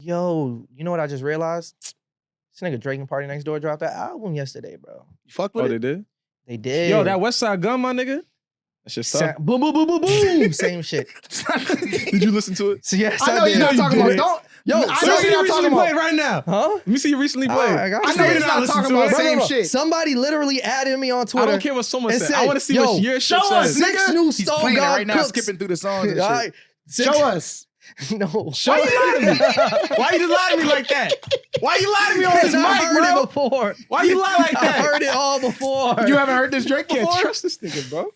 Yo, you know what I just realized? This nigga Drake and PartyNextDoor dropped that album yesterday, bro. You fucked with it? They did? They did. Yo, that West Side Gun, my nigga. That shit's tough. Boom, boom, boom, boom, boom. Same shit. Did you listen to it? So yes, I know you're not talking about. Don't. Yo, I know Somebody you're not recently talking played about. right now. Huh? Let me see you recently played. I got I you. know you're Did not listen talking to about it? the same Bro, shit. Somebody literally added me on I Twitter. don't care what someone and said. said, I want to see yo, what your shit show us, says. nigga. Six new He's Stone playing it God right now, cooks. skipping through the songs and All shit. right, six- Show us. No. Why you lying to me? Why you just lying to me like that? Why you lying to me on this I mic, heard bro? it before. Why you lie like I that? heard it all before. You haven't heard this Drake Can't before? trust this nigga, bro.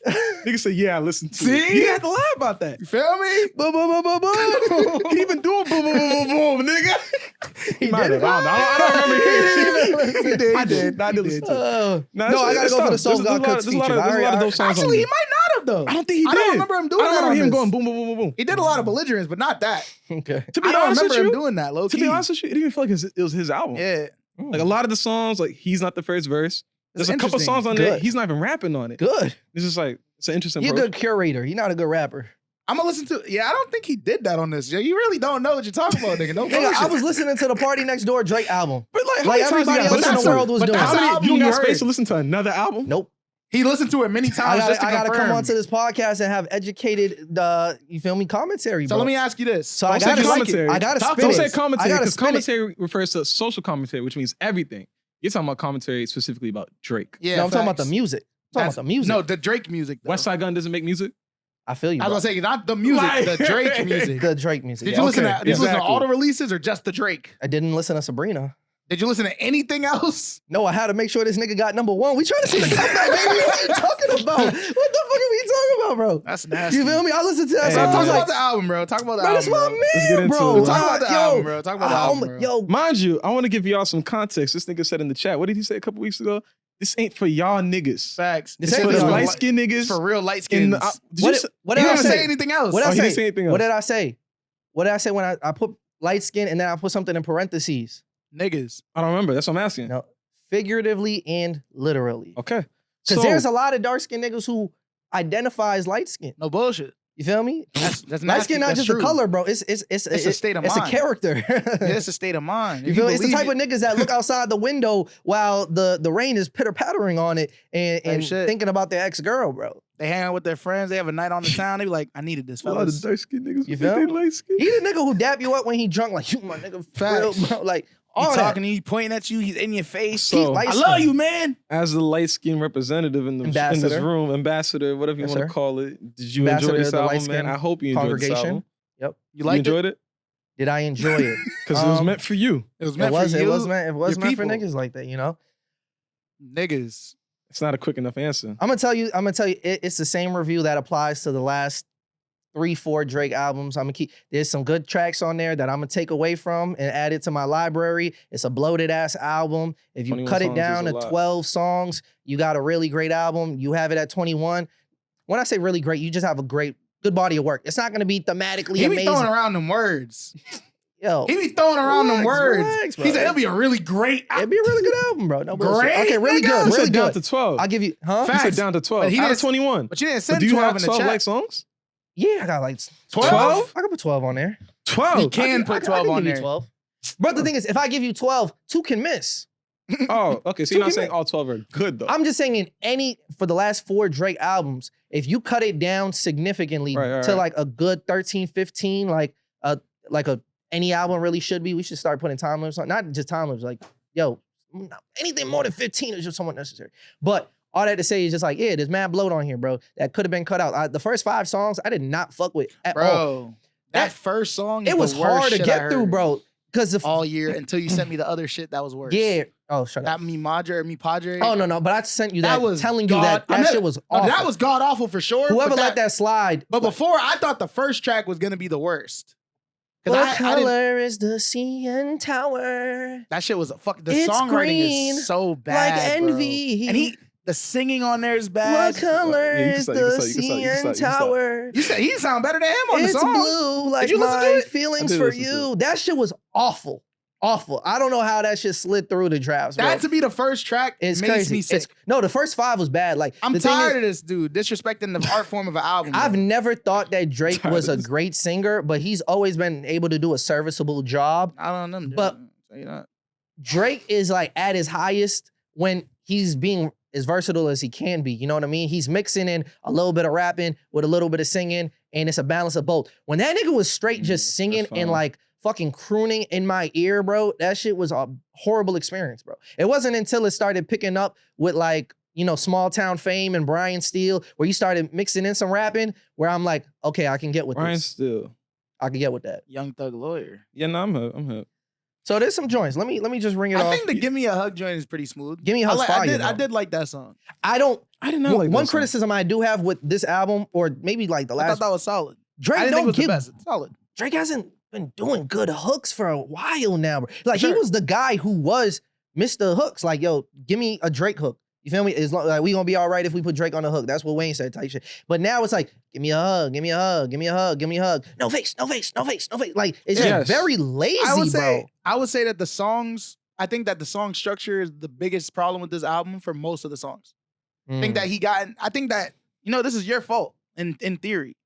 Nigga say, yeah, I listened to it. See? You didn't have to lie about that. You feel me? Boom, boom, boom, boom, boom. He even doing boom, boom, boom, boom, boom, nigga. He might did have. it. I don't remember hearing it. did. I did. I did listen to it. No, I gotta go for the Stone God Cooks There's a lot feature. of those songs Actually, he on might not have though. I don't think he did. I don't remember him doing I don't that remember on him this. going boom, boom, boom, boom, boom. He did a lot of belligerents, but not that. Okay. To be I don't honest with remember him you, doing that, low to key. be honest with you, it didn't feel like it was his album. Yeah. Like a lot of the songs, like he's not the first verse. There's a couple interesting. songs on there. Good. He's not even rapping on it. Good. It's just like it's an interesting. You're a approach. good curator. You're not a good rapper. I'm gonna listen to. Yeah, I don't think he did that on this. Yeah, you really don't know what you're talking about, nigga. No Nigga, bullshit. I was listening to the PartyNextDoor Drake album. But like, how Like many times everybody you gotta else in listen the to world it? was But doing. that's How the many? album You don't you got space heard. to listen to another album? Nope. He listened to it many times just to I gotta confirm. come onto this podcast and have educated, you feel me, commentary, So bro. let me ask you this. So I Don't say gotta commentary. I gotta spin Don't it. say commentary I gotta because spin it. commentary refers to social commentary, which means everything. You're talking about commentary specifically about Drake. Yeah, No, I'm talking about the facts. music. I'm talking about the music. No, the Drake music. Though. West Side Gun doesn't make music. I feel you, I bro. was gonna say not the music, Like- the Drake music. The Drake music. Did yeah. you listen to? Okay, Did you listen to exactly. all the releases or just the Drake? I didn't listen to Sabrina. Did you listen to anything else? No, I had to make sure this nigga got #1. We trying to see the comeback, baby. What are you talking about? What the fuck are we talking about, bro? That's nasty. You feel me? I listened to that Hey, song. I Talk was about like, the album, bro. Talk about the bro, that's album. my bro. Let's get man, into bro. it. Talk about the Yo, album, bro. Talk about the album, bro. Yo, Mind you, I want to give y'all some context. This nigga said in the chat, what did he say a couple weeks ago? This ain't for y'all niggas. Facts. This It's ain't for for the y'all. light skinned niggas. for real light in skins. the, did What you did- what You did I didn't say? say anything else. What did Oh, I he say? didn't say anything What else. did I say? What did I say when I put light skin and then I put something in parentheses? Niggas. I don't remember. That's what I'm asking. No, figuratively and literally. Okay. Because So, there's a lot of dark skinned niggas who identify as light skin. No bullshit. You feel me? That's Light nasty. skin not That's just true. a color, bro. It's a state of It's a mind. character. It's a state of mind. You If feel me? It's the believe type of niggas that look outside the window while the rain is pitter pattering on it and shit. thinking about their ex girl, bro. They hang out with their friends. They have a night on the town. They be like, I needed this, a lot of fellas. dark skinned niggas. You You think feel they me? light skinned? He the nigga who dap you up when he drunk, like you my nigga, for real, Facts. bro. Like He all talking that. to you, pointing at you. He's in your face. So, light I skin. love you, man. As the light skinned representative in this Ambassador. room, ambassador, whatever you Yes, want sir. to call it, did you Ambassador enjoy of this the album, light-skinned man? I hope you enjoyed this Congregation. album. Yep. You liked enjoyed it? Did I enjoy it? Because it was meant for you. It was It meant was. for you. It was meant. It was your meant for people. niggas like that. You know. Niggas. It's not a quick enough answer. I'm gonna tell you. It's the same review that applies to the last 3-4 Drake albums. I'm gonna keep. There's some good tracks on there that I'm gonna take away from and add it to my library. It's a bloated ass album. If you 21 cut it songs down is to a lot. 12 songs, you got a really great album. You have it at 21. When I say really great, you just have a good body of work. It's not gonna be thematically He be amazing. throwing around them words. Yo, He be throwing around them words. relax, bro. He said it'll be a really great. It'd be a really good album, bro. No bullshit. Great, Okay, really nigga. good. You Really said down good. to 12. I'll give you, huh? You Facts. said down to 12. But he Out didn't- of 21. But you didn't But send do you 12 have in the 12 chat. like songs? Yeah, I got like 12? I can put 12 on there. 12. He can put 12 on give you there. 12. But the thing is, if I give you 12, 2 can miss. Oh, okay. So Two you're not can saying make- all 12 are good, though. I'm just saying for the last 4 Drake albums, if you cut it down significantly Right, to right. like a good 13, 15, like any album really should be, we should start putting time limits on. Not just time limits, like, yo, anything more than 15 is just somewhat necessary. But all that to say is just like, yeah, there's mad bloat on here, bro. That could have been cut out. The first 5 songs, I did not fuck with at all. Bro, that That- first song is It was the worst hard to shit I get through, heard bro. Because all year until you sent me the other shit that was worse. yeah. Oh, shut up. That me Madre or me Padre. Oh, no. But I sent you that, was telling you god- that I mean, shit was no, awful. that was god awful for sure. Whoever but let that slide. But before, I thought the first track was gonna be the worst. What I didn't- color is the CN Tower? that shit was the It's songwriting green, is so Like bad, bro. envy. And the singing on there is What bad. color Yeah, you can is start, the you can start, you can CN start, you can start. Tower? You said he sound better than him on It's the song. blue like you listen to my it? feelings I did for listen to you. That shit was awful. awful. I don't know how that shit slid through the drafts. That bro. to be the first track It's makes crazy. me sick. No, the first 5 was bad. Like I'm the thing tired is, of this dude disrespecting the art form of an album. I've bro. never thought that Drake Tired was of a this. great singer, but he's always been able to do a serviceable job. I don't know. Dude. But- Say that. Drake is like at his highest when he's being as versatile as he can be. You know what I mean? He's mixing in a little bit of rapping with a little bit of singing, and it's a balance of both. When that nigga was straight just singing that's and fine. like fucking crooning in my ear, bro, that shit was a horrible experience, bro. It wasn't until it started picking up with like, you know, Small Town Fame and Brian Steele, where you started mixing in some rapping, where I'm like, okay, I can get with Ryan this. still. I can get with that. Young Thug Lawyer. Yeah, no, I'm hip. So there's some joints. Let me just ring it I off. think the "Give Me a Hug" joint is pretty smooth. Give Me a Hug's fire, I though. did like that song. I don't. I did not like One that song. criticism I do have with this album, or maybe like the I thought last, that was solid. Drake I didn't think it don't was the give best. It's solid. Drake hasn't been doing good hooks for a while now, bro. Like he Sure. was the guy who was Mr. Hooks. Like, yo, give me a Drake hook. You feel me? As long, like, we gonna be all right if we put Drake on the hook. That's what Wayne said, type shit. But now it's like, give me a hug, give me a hug, give me a hug, give me a hug. No face, no face, no face, no face. Like it's just Yes. very lazy, I would bro. say that the songs. I think that the song structure is the biggest problem with this album for most of the songs. I think that I think that this is your fault in theory.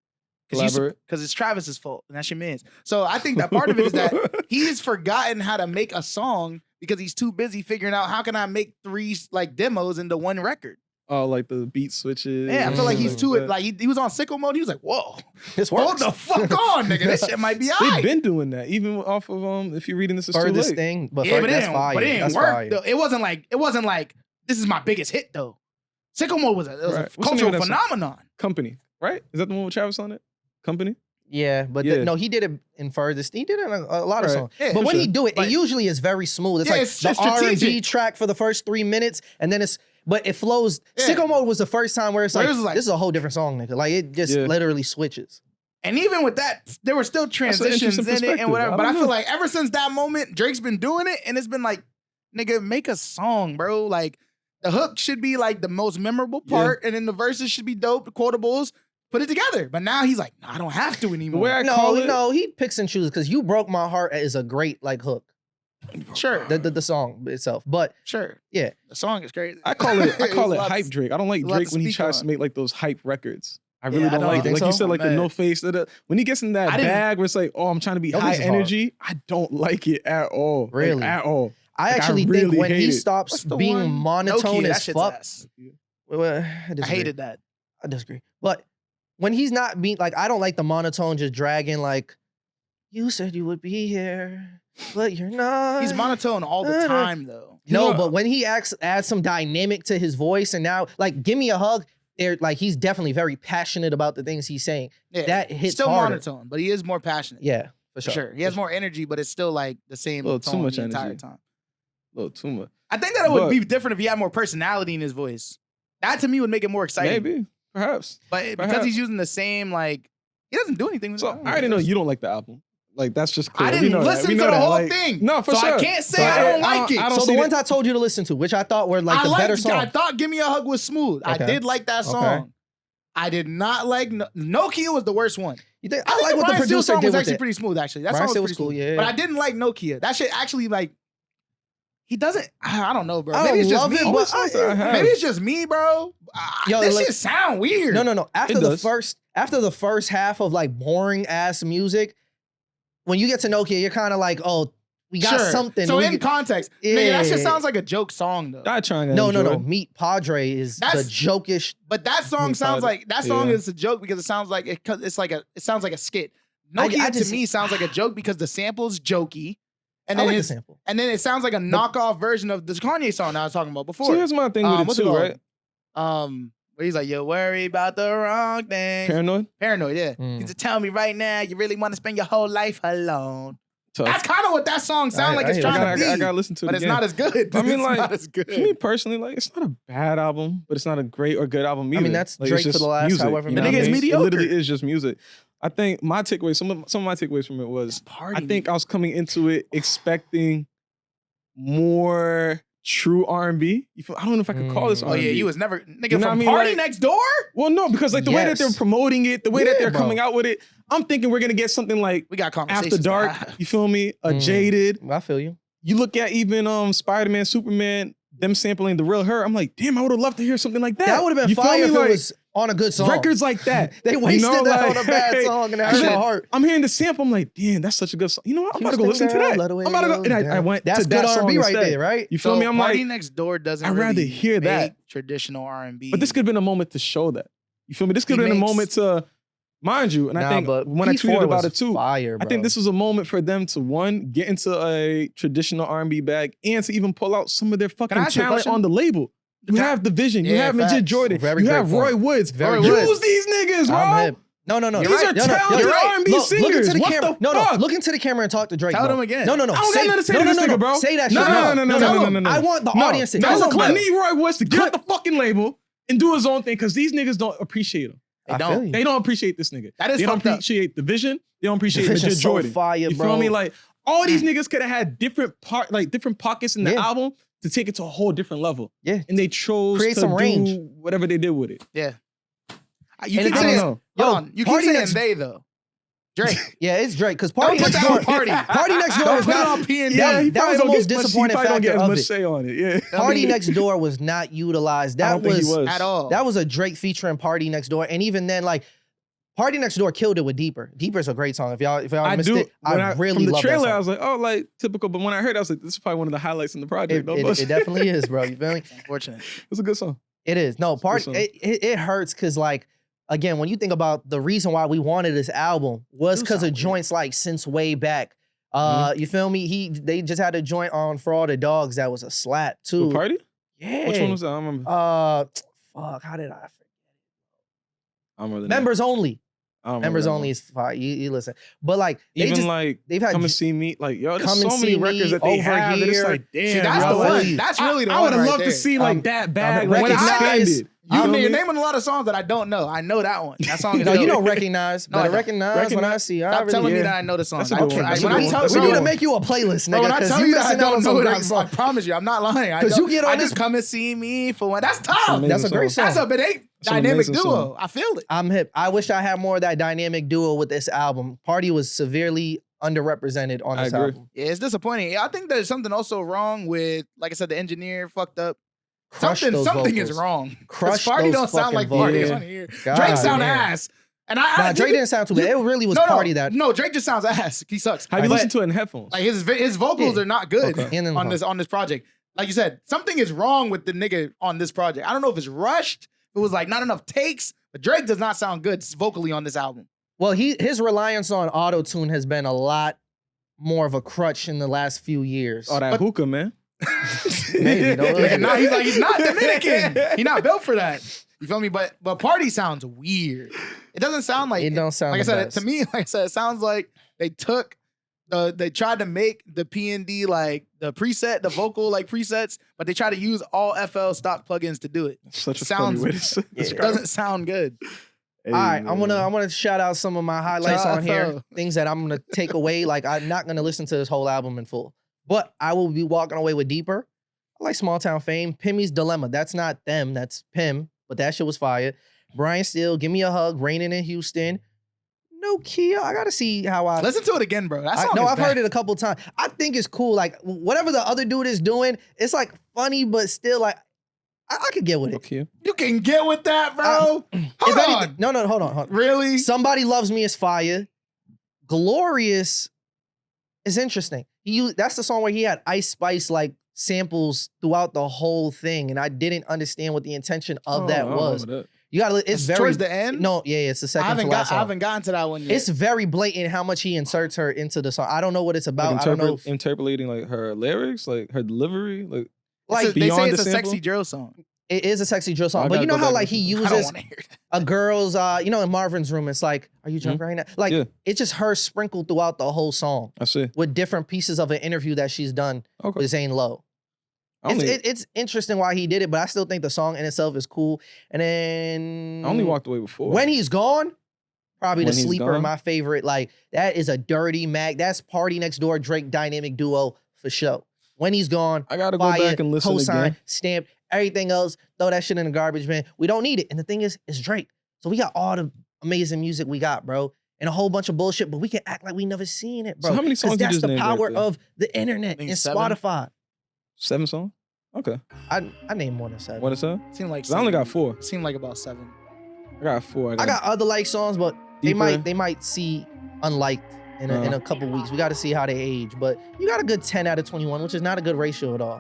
Elaborate. Because it's Travis's fault and that's your man's. So I think that part of it is that he's forgotten how to make a song because he's too busy figuring out how can I make 3 like demos into one record. Oh, like the beat switches. Yeah, I feel like he's and too that. like he was on sicko mode. He was like, "Whoa, this hold works. the fuck on, nigga! This shit might be They've alright." been doing that, even off of if you're reading this, it's too Furthest late. thing, but Yeah, but that's fire. But it didn't That's work. fire. Though. It wasn't like this is my biggest hit though. Sicko mode was a Right. What's the name cultural of that song? phenomenon. Company, right? Is that the one with Travis on it? Company. Yeah, but Yeah. no, he did it in Furthest. He did it in a lot of Right. songs. Yeah, but for when sure. he do it, Like- it usually is very smooth. It's Yeah, like it's the strategic. R&B track for the first 3 minutes, and then but it flows. Yeah. Sicko Mode was the first time where it's Where like, it was like- this is a whole different song, nigga. Like it just Yeah. literally switches. And even with that, there were still an transitions interesting in it and perspective. whatever. I But I don't feel know. like ever since that moment, Drake's been doing it, and it's been like, nigga, make a song, bro. Like the hook should be like the most memorable part, and then the verses should be dope, the quotables. Put it together. But now he's like, no, I don't have to The anymore. way I call it, No, he picks and chooses because "You Broke My Heart" is a great like hook. Sure, The song itself, but sure. Yeah. The song is crazy. I call it There's hype lots- Drake. I don't like there's a lot Drake to when he speak tries on. to make like those hype records. I really Yeah, I don't don't like it. think Like you so? said, like the Man. no face. When he gets in that I didn't- bag where it's like, oh, I'm trying to be No high Face is hard. energy. I don't like it at all. Like, Really? at all. I Like, I actually really think when hate he it. stops What's the being one? monotone Nokia, that as shit's fuck, ass. well, I disagree. hated that. I disagree. But when he's not being like, I don't like the monotone just dragging like, you said you would be here, but you're not. He's monotone all the time, though. No, You know- but when he adds some dynamic to his voice, and now like, give me a hug. They're like, he's definitely very passionate about the things he's saying. Yeah. That hits Still harder. monotone, but he is more passionate. Yeah, for For sure. sure. He has more energy, but it's still like the same Little too tone much the entire energy. time. A little too much. I think that it would But- be different if he had more personality in his voice. That to me would make it more exciting. Maybe, perhaps. But because Perhaps. he's using the same, like, he doesn't do anything with So it. I already know you don't like the album. Like that's just clear. I We didn't know that. listen We to know the that. whole Like, thing. No, for so sure. I can't say So I don't like it. I don't So see the that- ones I told you to listen to, which I thought were like the better I song. thought "Give Me a Hug" was smooth. I Okay. did like that Okay. song. I did not like Nokia was the worst one. You think, I I think like what the Brian Steele producer song did was with actually it. pretty smooth. Actually, that Brian song Steele was was pretty cool, smooth. yeah. But I didn't like Nokia. That shit actually like. He doesn't. I don't know, bro. I Maybe it's just love me. it, but Maybe it's just me, bro. Yo, This like- shit sound weird. No. After It the does. first half of like boring ass music, when you get to Nokia, you're kind of like, oh, we got Sure. something. So We in get- context, nigga, that Yeah. shit sounds like a joke song though. Die trying to no. enjoy. Meet Padre is That's- the jokish. But that song Me sounds Padre. like that song Yeah. is a joke because it sounds like it sounds like a skit. I Nokia just- to me sounds like a joke because the sample's jokey, and I then like the his, sample. and then it sounds like a knockoff version of the Kanye song I was talking about before. So here's my thing with what's it too, called? right? Where he's like, "You worry about the wrong thing." Paranoid. Paranoid, yeah. Mm. He's tell me right now, you really want to spend your whole life alone. Tough. That's kind of what that song sounds like it's hear trying that. to be. I gotta listen to it but it's again. not as good. I mean, It's like, not as good. For me personally, like it's not a bad album, but it's not a great or good album either. mean, that's Like, Drake it's for just the last music, however you many know what I years. mean? Mediocre. It literally is just music. I think my takeaway, some of my takeaways from it was, Party I think I was coming into it expecting more true R&B. I don't know if I could call this Mm. Oh R&B. yeah, you was never nigga You know from what I mean? Party Like- Next Door. Well, no, because like the way that they're Yes. promoting it, the way that Yeah, they're bro. coming out with it, I'm thinking we're gonna get something like We got conversations. After Dark. You feel me? A Mm. Jaded. I feel you. you look at even Spider-Man, Superman, them sampling the real her. I'm like, damn, I would have loved to hear something like that. That would have been You feel fire me? if Like, it was on a good song. records like that. They wasted that like, on a bad song and that hurt my heart. I'm hearing the sample. I'm like, damn, that's such a good song. You know what? I'm about to go Houston listen to girl, that. let the way I'm about to go. it And I down. went That's to good that R&B song right instead. there, right? You feel me? I'm Party like, Next Door doesn't I'd really rather hear that. make traditional R&B. but this could have been a moment to show that. You feel me? This could have been a moment to, mind you, and I think but when I P4 tweeted about was it too, fire, I think bro. this was a moment for them to, one, get into a traditional R&B bag and to even pull out some of their fucking ask you a talent question? on the label. You have the vision. You Yeah, have Majid facts. Jordan. Very You great have point. Roy Woods. Very Use good. these niggas, bro. I'm hip. No. These are talented R&B Look singers. into the What camera. the fuck? Look into the camera and talk to Drake. Tell bro. them again. No. I don't got Say, nothing to say to this nigga, bro. Say that No, shit. no. I want the audience to. No, That's a I clip. need Roy Woods to get the fucking label and do his own thing because these niggas don't appreciate him. They I don't. feel you. They don't appreciate this nigga. That is They don't fucked up. appreciate the vision. They don't appreciate The vision's Majid so Jordan. fire, You bro. feel me? Like all these niggas could have had different different pockets in the Yeah. album to take it to a whole different level. Yeah. And they chose Create to some do range. whatever they did with it. Yeah. You And keep the thing saying, is, hold yo, on. You keep Party saying Next- they though. Drake. Yeah, it's Drake because Don't Party put Next that Door. on Party. Party Next Door Don't was put it not. on P&D. Yeah, he that probably was the don't most get much- disappointing he probably don't get factor as of much it. say on it. Yeah. Party Next Door was not utilized. I That don't think he was. At all. That was a Drake featuring Party Next Door, and even then, like Party Next Door killed it with Deeper. Deeper's a great song. If y'all I missed do. it, I really from the love that trailer, song. I was like, oh, like typical. But when I heard it, I was like, this is probably one of the highlights in the project. It definitely is, bro. You feel me? Unfortunate. It's a good song. It is. No, Good Party. song. It hurts because, like, again, when you think about the reason why we wanted this album was Do because of sound weird. joints like since way back. You feel me? They just had a joint on For All the Dogs that was a slap too. With Party? Yeah. Which one was that? I don't remember. Fuck. How did I forget? I don't remember the name. Members Only. I don't remember Members that Only one. is fire. You listen, but like they Even just like they've had Come and See Me. Like, yo, there's Come and so many See Me, records that they Over have. And it's Here. like, damn, See, that's yo, the like, one. That's really the I one would have right loved there. to see like that bag Recognize- expanded. You feel mean, you're me? naming a lot of songs that I don't know. I know that one. That song is no, you dope. don't recognize. No, I Better don't. recognize when I see. I Stop really- telling me yeah. that I know the song. That's a good one. That's a When good I one. tell That's a we good need to one. make you a playlist, Bro, nigga. when I 'cause tell you that I missing out on don't some know great it, I songs. promise you, I'm not lying. I 'Cause don't- you get on I this- just come and see me for one. That's an tough. amazing That's a great song. That's a big That's an dynamic amazing duo. song. I feel it. I'm hip. I wish I had more of that dynamic duo with this album. Party was severely underrepresented on I this agree. album. Yeah, it's disappointing. I think there's something also wrong with, like I said, the engineer fucked up. Crush Something those is vocals. wrong. 'Cause Crush Party those don't sound like fucking Party vocals. on here. God Drake sound damn. ass. And Nah, Drake didn't sound too bad. It really was Party that. No, Drake just sounds ass. He sucks. Have you But, listened to it in headphones? like his vocals Yeah. are not good Okay. And then on this project. Like you said, something is wrong with the nigga on this project. I don't know if it's rushed. If it was like not enough takes, but Drake does not sound good vocally on this album. Well, his reliance on auto tune has been a lot more of a crutch in the last few years. Oh, that But- hookah, man. Maybe, no. Nigga, nah, he's not Dominican. He's not built for that. You feel me? But Party sounds weird. It doesn't sound like It don't sound like I the said, best. to me, like I said, it sounds like they took they tried to make the P&D like the preset, the vocal like presets, but they try to use all FL stock plugins to do it. Such a Sounds- funny way to It describe doesn't sound good. Hey, All right, man. I'm gonna shout out some of my highlights Shout on here. out. Things that I'm gonna take away. Like I'm not gonna listen to this whole album in full, but I will be walking away with Deeper. I like Small Town Fame. Pimmy's Dilemma. That's not them. That's Pim. But that shit was fire. Brian Steele. Give Me a Hug. Raining in Houston. No Kia. I gotta see how I. Listen to it again, bro. That song No, is I've bad. heard it a couple times. I think it's cool. Like whatever the other dude is doing, it's like funny, but still like I could get with it. Okay. You can get with that, bro. If Hold anything- on. no, hold on. Really? Somebody Loves Me is fire. Glorious is interesting. That's the song where he had Ice Spice like samples throughout the whole thing, and I didn't understand what the intention of that was. You gotta. It's very towards the end. No, yeah, it's the I second haven't to last song. gotten to that one yet. It's very blatant how much he inserts her into the song. I don't know what it's about. Like I don't know. interpolating like her lyrics, like her delivery, like Like they beyond say the it's a sample? sexy drill song. it is a sexy drill song, I but gotta you know go how back like and he I don't uses want to hear that. a girl's, in Marvin's room. It's like, are you drunk right now? Like Yeah. it's just her sprinkled throughout the whole song I see. with different pieces of an interview that she's done Okay. with Zane Lowe. I only, It's interesting why he did it, but I still think the song in itself is cool. And then I only walked away before. When He's Gone, probably When the He's sleeper, Gone? my favorite. Like that is a dirty Mac. That's Party Next Door Drake dynamic duo for sure. When He's Gone, I gotta go fire, back and listen cosign, again. stamp, everything else, throw that shit in the garbage, man. We don't need it. And the thing is, it's Drake. So we got all the amazing music we got, bro. and a whole bunch of bullshit, but we can act like we never seen it, bro. So how many 'Cause songs you that's just the named right power there? of the internet think and 7. Spotify. 7 songs? Okay. I named more than 7. What is that? Seemed like 'Cause I only got 7. 4. Seemed like about 7. I got 4. I got other like songs, but Deeper. they might see unliked in a couple weeks. We got to see how they age, but you got a good 10 out of 21, which is not a good ratio at all.